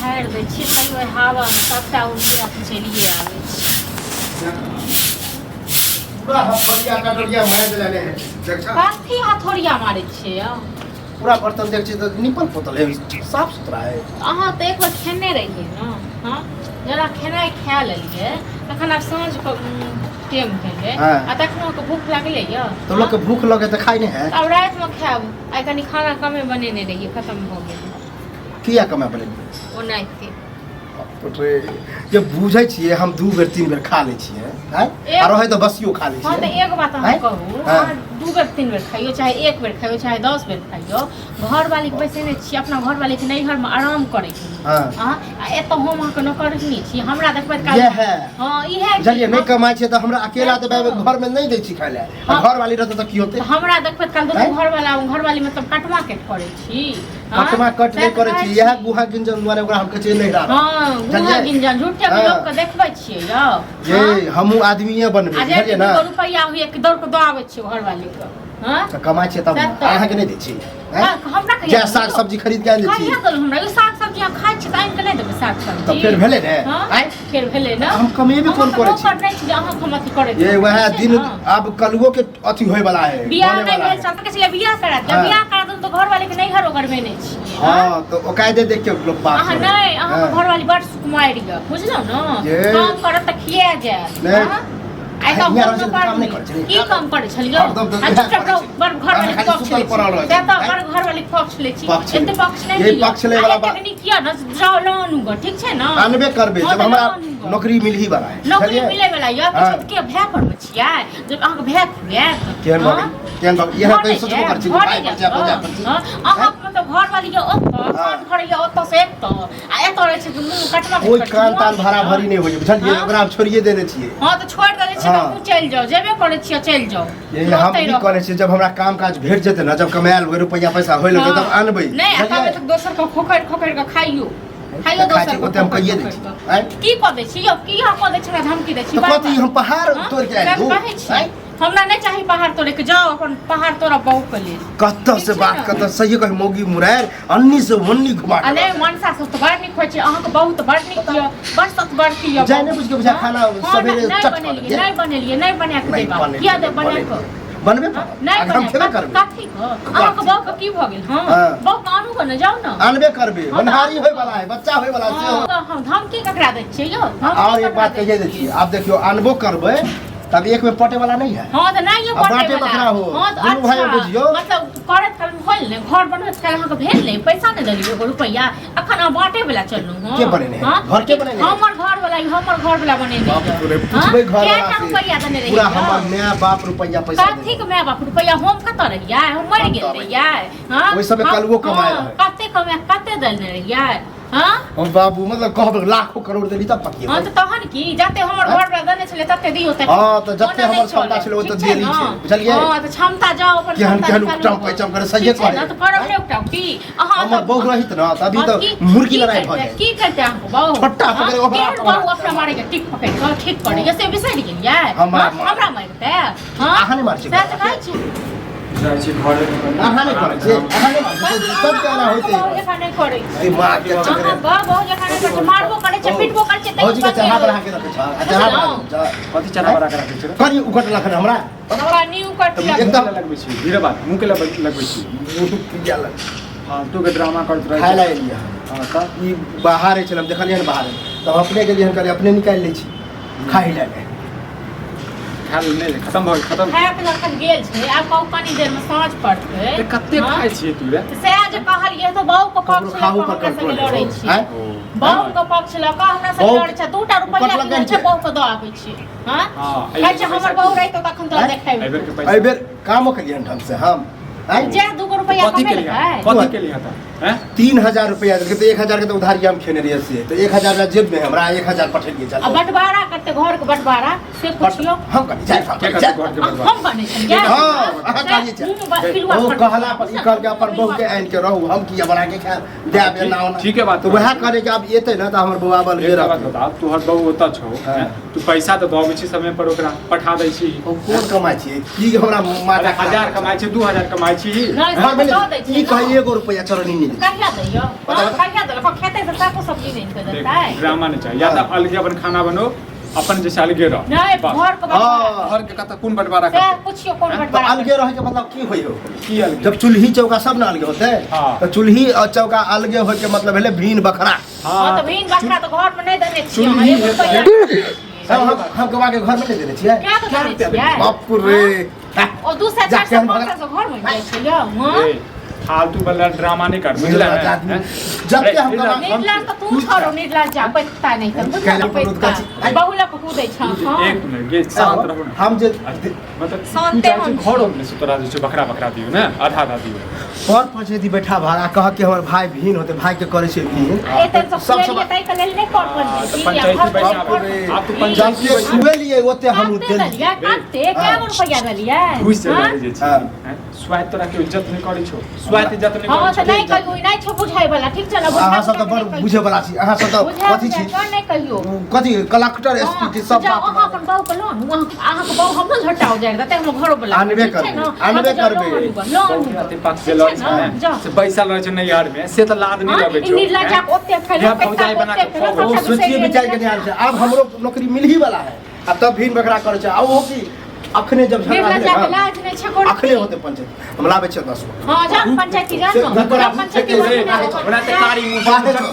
झाड़ दे छी तैयो हवा में सबटा उड़िया चलिए आवे छी पूरा हथौड़िया कटोरिया मार देले है देखा काफी हथौड़िया मारे छे पूरा बर्तन देख छी तो निपल पोतल है साफ सुथरा है अहाँ तो एक बार खेने रहिए ना हां जरा खेनाई खा लेलिए तखन अब साँझ को टाइम भेले आ तखनो के भूख लागले य तो लोग के भूख लगे त खाई नहीं है अब रात में खाब आई कनी खाना कमे बनेने रहिए खत्म हो गेल किया कमे बनेने ओनाइते रे जब बुझै छिए हम 2 बेर 3 बेर खा लै छिए हैं और है तो बसियो खा लै छिए हां तो एक बात हम कहूं अहाँ 2 बेर 3 बेर खाइयो चाहे 1 बेर खाइयो चाहे 10 बेर खाइयो घर वाली के बैसेने छी अपना घर वाली के नैहर में आराम करे छी हां ए तो हम अहाँ के नौकर नहीं छी हमरा देखबै काल हां ई है जलिए नहीं कमाई छै तो हमरा अकेला तो घर में नहीं दै छी खाय ले घर वाली रहत त की होते हमरा देखबै काल दो घर वाली मतलब कटवा के करे छी कटवा कट नहीं करे छी यह गुहा गिंजन माने ओकरा हम कहे नहीं रहा हां गुहा गिंजन झूठे के लोग के देखबै छियै यो ये हमहु आदमीए बनबे बुझलिए ना 2 रुपया होय कि दौड़ के दो आबै छी घर वाली के हां त कमाई छै तब अहाँ के नहीं दै छी हमरा जे साग सब्जी खरीद के आनि दै छी हमरा यो साग सब्जी हम खाइ छी त आनि के नहीं देबै साग सब्जी त फिर भेले ने आइ फिर भेले ना हम कमेबे कोन करे छी नहीं छी अहाँ हम अथी करे ये वह दिन अब कलुओ के अथी होय वाला है बियाह नहीं भेल छ त के बियाह करा दे बियाह करा दे तो घर वाले के नहीं हर ओकर में नहीं छी हां तो ओ कायदे देख के लोग बात अहाँ नहीं अहाँ घर वाली बड़ सुकुमारी ग बुझलौ ना काम करत त खिया जाय आई तो काम नहीं करे की काम करे छलियो बड़ घर वाली पक्ष ले त घर वाली पक्ष ले छी एते पक्ष नहीं ये पक्ष ले वाला बात नहीं किया न जाओ लोन ग ठीक छै ना अनबे करबे जब हमरा नौकरी मिल ही वाला है नौकरी मिले वाला या कुछ के भय पर छिया जब अहाँ के भय खुए केन बाबू यह तो सोचबो कर छी भाई बच्चा अहाँ मतलब घर वाली के ओत घर या ओत से एक तो आ एत रहे छै मुंह कटवा कोई कान तान भरा भरी नहीं होय बुझलिए ओकरा हम छोड़िए देने छिए हां तो छोड़ देने छी तू चल जाओ जेबे करे छिए चल जाओ ये हम की करे छी जब हमरा काम काज भेट जेते ना जब कमायल होय रुपया पैसा होय लगे तब आनबे नहीं आता तो दोसर को खोखड़ के खाइयो दोसर को हम कहिए दे छी की क दे छी की हम क दे छी धमकी दे छी तो कथि हम पहाड़ तोड़ के आइ हमरा नहीं चाहिए पहाड़ तोड़े के जाओ अपन पहाड़ तोड़ा बहु के ले कत्त से बात कत्त सही कह मोगी मुरार अन्नी से वन्नी घुमा अरे मनसा से तो बड़ निक होय छै अहाँ के बहुत बड़ निक किया बड़ सत बड़ किया जाय नहीं बुझ के बुझा खाना सवेरे चट नहीं बनेलिए नहीं बना के देबा किया दे बना के बनबे नहीं हम खेबे करबे कथि को अहाँ के बहु के की भ गेल हां बहु के आनू को न जाओ ना आनबे करबे बनहारी होय वाला है बच्चा होय वाला से हम धमकी ककरा दै छियै यो और एक बात कहिए दे छी आप देखियो आनबो करबे तब एक में पटे वाला नहीं है हां तो नहीं ये पटे वाला हो दुनू भाई बुझियो मतलब करत कल होल ने घर बनत कल अहाँ के भेल ने पैसा ने देलियो एगो रुपया अखन हम बाटे वाला चलनु हां के बने घर के बने हमर घर वाला बने बाप रे पूछबे घर वाला से रुपया देने रही पूरा हमर माय बाप रुपया पैसा कथि के माय बाप रुपया हम कत रहिया हम मर गेल रहिया हां ओइ समय कलवो कमाए रहे कते देने रहिया हां हम बाबू मतलब कहब लाखों करोड़ देली तब पकिए हां तो तहन की जते हमर घर वाला देने छले तते दियो तते हां तो जते हमर क्षमता छले ओ तो देली छै बुझलिए हां तो क्षमता जाओ अपन केहन टम पैचम करे सही करे ना तो करब ने एकटा की अहाँ हमर बहु रहित ना तभी तो मुर्गी लड़ाई भ जाए की करते हमको बहु छोटा पकड़े ओकरा बहु अपना मारे के टिक पकड़ के ठीक करे जैसे बिसरि गेलिए हमरा मारते हां अहाँ नहीं मार छी सच कहै छी जाइ छी घर अहाँ नहीं करे छी अहाँ नहीं मार छी सब कहना होते एखन नहीं करे दिमाग के चक्कर बहु जखन नहीं करे मारबो करे छै पिटबो करे छै भौजी के चढ़ा पर के रखे छ चढ़ा कथि चढ़ा बड़ा के राखै छै करी उकट लखन हमरा हमरा न्यू कट एकदम लगबै छी धीरे बात मुंह के लगबै छी मुंह पिया लग हां तू के ड्रामा करत रह खाय ला एलिया हां का ई बाहर है छलम देखलिए न बाहर तो अपने के लिए करे अपने निकाल लै छी खाई ला खा ले खत्म भ खत्म खाय के लखन गेल छै आब कहू कनी देर में साँझ पड़तै ते कते खाइ छी तू रे से जे कहलिए तो बहु के पक्ष खाऊ पर हमरा संग कंट्रोल लड़ै छी बहु के पक्ष ल का हमरा संग लड़ै छै 2टा रुपया के छै बहु के द आबै छी हां कहै छै हमर बहु रहि तो तखन तो देखाइ एहि बेर कामो केलिए ढंग से हम जे 2 रुपया कथि के लिए था हैं 3000 रुपया देलके तो 1000 के तो उधारी हम खेने रहिए से तो 1000 ला जेब में हमरा 1000 पठेलिए चल अब बंटवारा करते घर के बंटवारा से पूछियो हम कनी जाय हम बने छै हां अहाँ कहिए छै ओ कहला पर ई कर के अपन बहू के आइन के रहू हम की बना के खा देब ना ठीक है बात तो वह करे के अब एते ना तो हमर बउआ बल हे बात बता तू हर बहु होता छौ तू पैसा तो दबै छी समय पर ओकरा पठा दै छी कोन कमाई छी की हमरा माथा 1000 कमाई छी 2000 कमाई छी हां भेलै दऽ दै छै ई कहि 1 रुपया चरनी नहीं दे कहिया दैयो कहिया देलक खेते से साको सब्जी नहीं कर देता है ड्रामा नहीं चाहिए या तो अलगे अपन खाना बनो अपन जैसे अलगे रहो नहीं घर के घर के कत कौन बंटवारा से करते पूछियो कौन तो बंटवारा अलगे रहे के मतलब की होय हो की अलगे जब चूल्ही चौका सब ना अलगे होते हाँ। तो चूल्ही और चौका अलगे होय के मतलब भेलै भीन बखरा हां तो भीन बकरा तो घर में नहीं देने छियै चुल्ही हम है। हम गवा के घर में नहीं देने छियै क्या तो देने छियै बाप रे और दूसरा चार सौ पाँच सौ घर में जाए छियै हां फालतू वाला ड्रामा नहीं कर बुझला है जब के हम गवा निर्लाज तो तू छोड़ो निर्लाज जा पैसा नहीं कर बुझला पैसा बहुला को कूदै छ हां एक मिनट ये शांत रहो ना हम जे मतलब शांते हम घर में से तोरा जो बकरा बकरा दियो ना आधा आधा दियो पर पंचायती बैठा भाड़ा कह के हमर भाई भीन होते भाई के करे छै भीन एते सब सब तय के लेल नहीं कर तो पर पंचायती पैसा आप तो जब के सुबह लिए ओते हम देल काटते क्या रुपया देलियै घुस से हाँ? ले जे हैं स्वाद तोरा के इज्जत नहीं करै छौ स्वाद इज्जत नहीं हाँ तो करै नहीं कहियो नहीं छो बुझाई वाला ठीक छ ना अहाँ सब तऽ बड़ बुझे वाला छी अहाँ सब तऽ कथी छी नहीं कहियो कथी कलेक्टर एसपी सब जाओ अहाँ अपन बाबू के लोन अहाँ के बाबू हमरो झटा हो जाएगा ते हम घरो वाला आनबे करबे लोन ते पाक से लड़ छै से बैसल रह छै नहीं यार में से त लाद नहीं लबे छौ निर्ला जाक ओते फैलो फौजाई बना के ओ सोचिए विचार के ध्यान से अब हमरो नौकरी मिल ही वाला है अब तब भीन बकरा करे छै अब हो की अखने जब झगड़ा निर्ला जाक भेलै लाज नहीं छै कोन अखने होते पंचायत हम लाबे छै 10 हां जा पंचायती जान पंचायती बना ते कारी मुंह